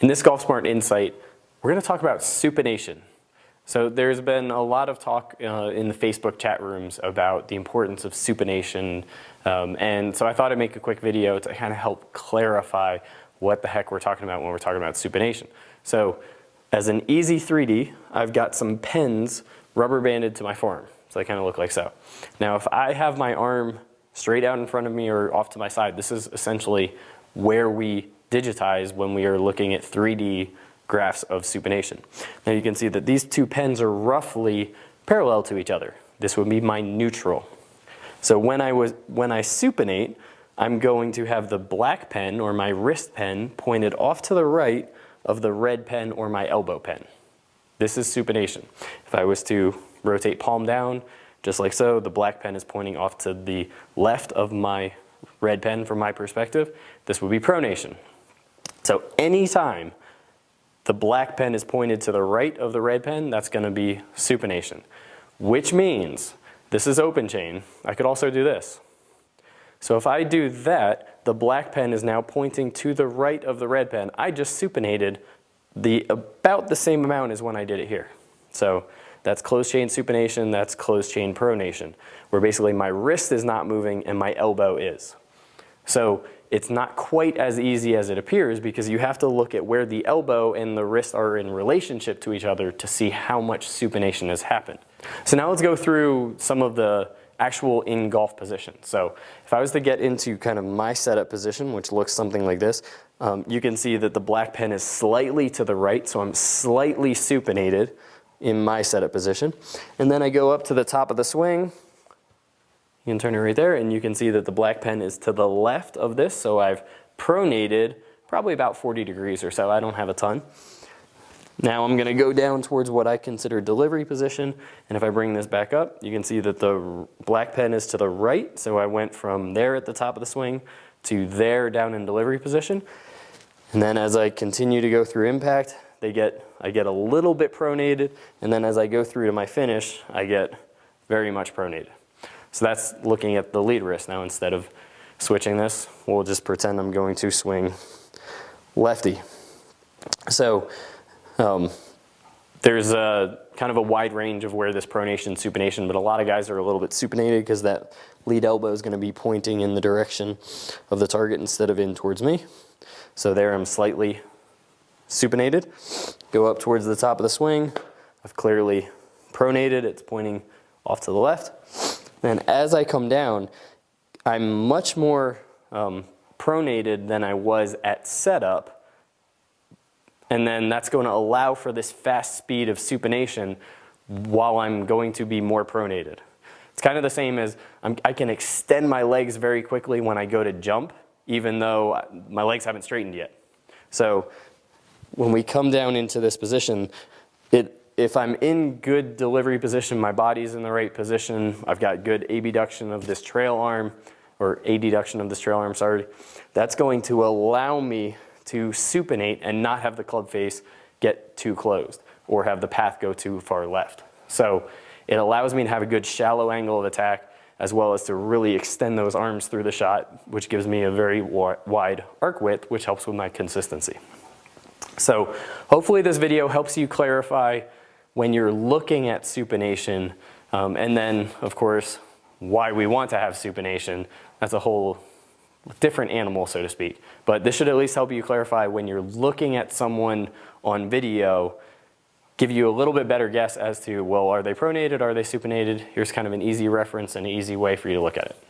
In this Golf Smart Insight, we're going to talk about supination. So there's been a lot of talk in the Facebook chat rooms about the importance of supination, and so I thought I'd make a quick video to kind of help clarify what the heck we're talking about when we're talking about supination. So as an easy 3D, I've got some pens rubber banded to my forearm. So they kind of look like so. Now if I have my arm straight out in front of me or off to my side, this is essentially where we digitize when we are looking at 3D graphs of supination. Now you can see that these two pens are roughly parallel to each other. This would be my neutral. So when I supinate, I'm going to have the black pen or my wrist pen pointed off to the right of the red pen or my elbow pen. This is supination. If I was to rotate palm down, just like so, the black pen is pointing off to the left of my red pen from my perspective. This would be pronation. So anytime the black pen is pointed to the right of the red pen, that's going to be supination, which means this is open chain. I could also do this. So if I do that, the black pen is now pointing to the right of the red pen. I just supinated about the same amount as when I did it here. So that's closed chain supination, that's closed chain pronation, where basically my wrist is not moving and my elbow is. So it's not quite as easy as it appears because you have to look at where the elbow and the wrist are in relationship to each other to see how much supination has happened. So now let's go through some of the actual in-golf positions. So if I was to get into kind of my setup position, which looks something like this, you can see that the black pen is slightly to the right, so I'm slightly supinated in my setup position. And then I go up to the top of the swing. You can turn it right there, and you can see that the black pen is to the left of this, so I've pronated probably about 40 degrees or so. I don't have a ton. Now I'm going to go down towards what I consider delivery position, and if I bring this back up, you can see that the black pen is to the right, so I went from there at the top of the swing to there down in delivery position. And then as I continue to go through impact, I get a little bit pronated, and then as I go through to my finish, I get very much pronated. So that's looking at the lead wrist. Now instead of switching this, we'll just pretend I'm going to swing lefty. So there's a kind of a wide range of where this pronation, supination, but a lot of guys are a little bit supinated because that lead elbow is going to be pointing in the direction of the target instead of in towards me. So there I'm slightly supinated. Go up towards the top of the swing. I've clearly pronated. It's pointing off to the left. Then as I come down, I'm much more pronated than I was at setup. And then that's going to allow for this fast speed of supination while I'm going to be more pronated. It's kind of the same as I can extend my legs very quickly when I go to jump, even though my legs haven't straightened yet. So when we come down into this position, if I'm in good delivery position, my body's in the right position, I've got good abduction of this trail arm, or adduction of this trail arm, sorry, that's going to allow me to supinate and not have the club face get too closed or have the path go too far left. So it allows me to have a good shallow angle of attack as well as to really extend those arms through the shot, which gives me a very wide arc width, which helps with my consistency. So hopefully this video helps you clarify when you're looking at supination, and then of course why we want to have supination. That's a whole different animal, so to speak. But this should at least help you clarify when you're looking at someone on video, give you a little bit better guess as to, well, are they pronated, are they supinated? Here's kind of an easy reference and an easy way for you to look at it.